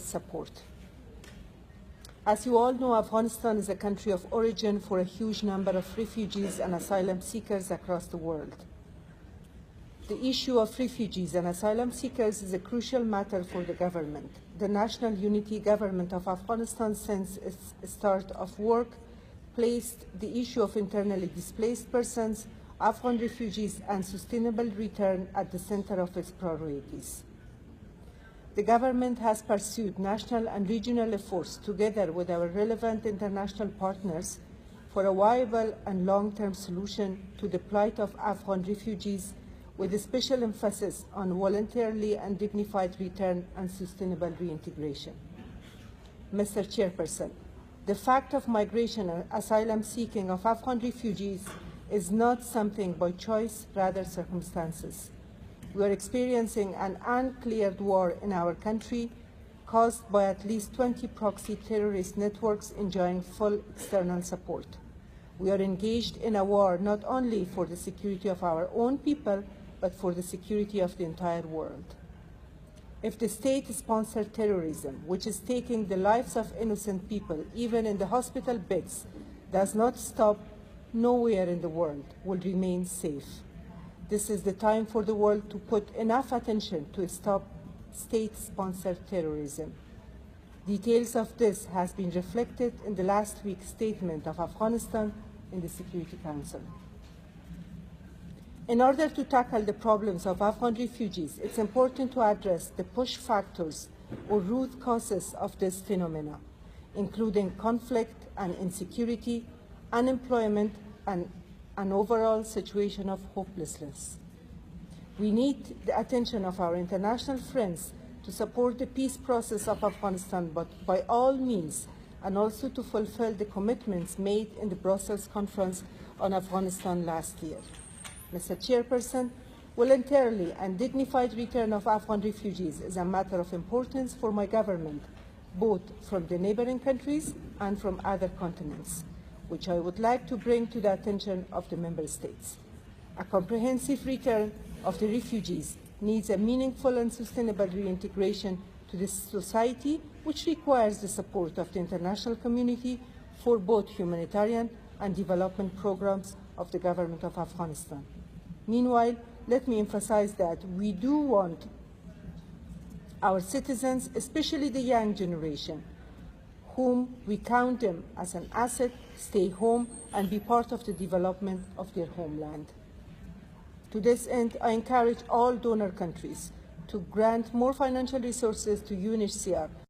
support. As you all know, Afghanistan is a country of origin for a huge number of refugees and asylum seekers across the world. The issue of refugees and asylum seekers is a crucial matter for the government. The National Unity Government of Afghanistan, since its start of work, placed the issue of internally displaced persons, Afghan refugees, and sustainable return at the center of its priorities. The government has pursued national and regional efforts together with our relevant international partners for a viable and long-term solution to the plight of Afghan refugees, with a special emphasis on voluntarily and dignified return and sustainable reintegration. Mr. Chairperson, the fact of migration and asylum seeking of Afghan refugees is not something by choice, rather circumstances. We are experiencing an uncleared war in our country caused by at least 20 proxy terrorist networks enjoying full external support. We are engaged in a war not only for the security of our own people, but for the security of the entire world. If the state-sponsored terrorism, which is taking the lives of innocent people, even in the hospital beds, does not stop, nowhere in the world will remain safe. This is the time for the world to put enough attention to stop state-sponsored terrorism. Details of this has been reflected in the last week's statement of Afghanistan in the Security Council. In order to tackle the problems of Afghan refugees, it's important to address the push factors or root causes of this phenomena, including conflict and insecurity, unemployment, and an overall situation of hopelessness. We need the attention of our international friends to support the peace process of Afghanistan, but by all means, and also to fulfill the commitments made in the Brussels Conference on Afghanistan last year. Mr. Chairperson, voluntarily and dignified return of Afghan refugees is a matter of importance for my government, both from the neighboring countries and from other continents, which I would like to bring to the attention of the Member States. A comprehensive return of the refugees needs a meaningful and sustainable reintegration to the society, which requires the support of the international community for both humanitarian and development programs of the government of Afghanistan. Meanwhile, let me emphasize that we do want our citizens, especially the young generation, whom we count them as an asset, stay home and be part of the development of their homeland. To this end, I encourage all donor countries to grant more financial resources to UNHCR